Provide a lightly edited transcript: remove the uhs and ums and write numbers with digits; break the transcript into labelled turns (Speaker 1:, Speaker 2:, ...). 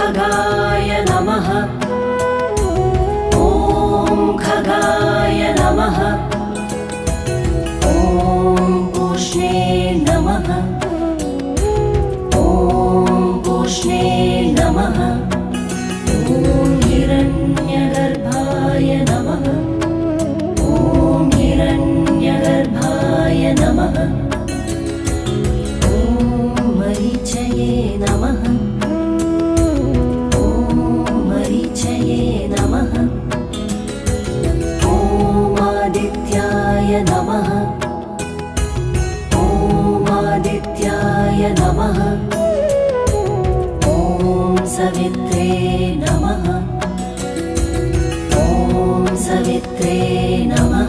Speaker 1: खगाय नमः। ॐ खगाय नमः। ॐ पूष्णे नमः। ॐ पूष्णे नमः। ॐ हिरण्यगर्भाय नमः। ॐ हिरण्यगर्भाय नमः। ॐ मरीचये नमः। ॐ मरीचये नमः। ॐ आदित्याय नमः। ॐ आदित्याय नमः। ॐ सवित्रे नमः। ॐ सवित्रे नमः।